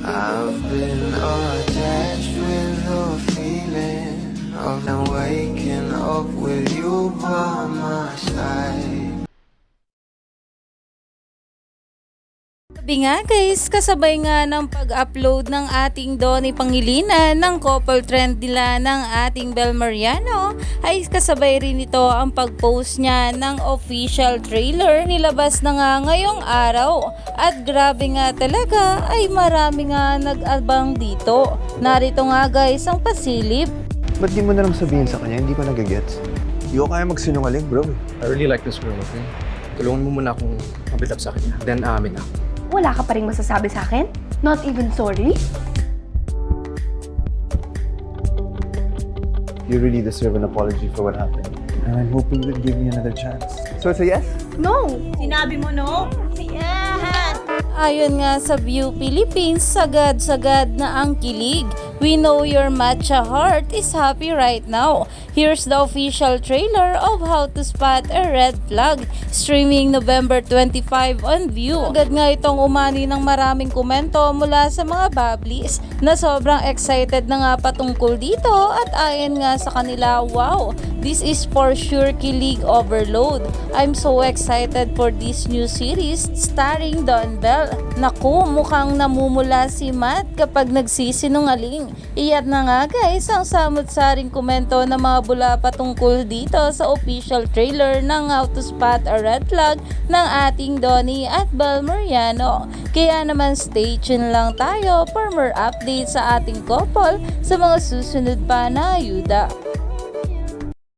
I've been attached with the feeling of now waking up with you by my side. Sabi nga guys, kasabay nga ng pag-upload ng ating Donnie Pangilinan ng couple trend nila ng ating Bel Mariano, ay kasabay rin ito ang pag-post niya ng official trailer nilabas na nga ngayong araw. At grabe nga talaga ay marami nga nag-abang dito. Narito nga guys ang pasilip. Ba't di mo na lang sabihin sa kanya? Hindi ko nagagets. Hindi ko kaya magsinungaling, bro. I really like this girl, okay? Tulungan mo muna akong mabuild up sa kanya. Then, aamin ako. Wala ka pa rin masasabi sa akin? Not even sorry? You really deserve an apology for what happened. And I'm hoping you'll give me another chance. So it's a yes? No! Sinabi mo no? Yes! Ayon nga sa View Philippines, sagad-sagad na ang kilig. We know your matcha heart is happy right now. Here's the official trailer of How to Spot a Red Flag, streaming November 25 on View. Agad nga itong umani ng maraming komento mula sa mga bablis na sobrang excited na nga patungkol dito at ayon nga sa kanila, wow, this is for sure kilig overload. I'm so excited for this new series starring Don Bell. Naku, mukhang namumula si Matt kapag nagsisinungaling. Iyan na nga guys ang samot-saring komento ng mga bula patungkol dito sa official trailer ng How to Spot a Red Flag ng ating Donnie at Bel Mariano. Kaya naman stay tuned lang tayo for more updates sa ating couple sa mga susunod pa na ayuda.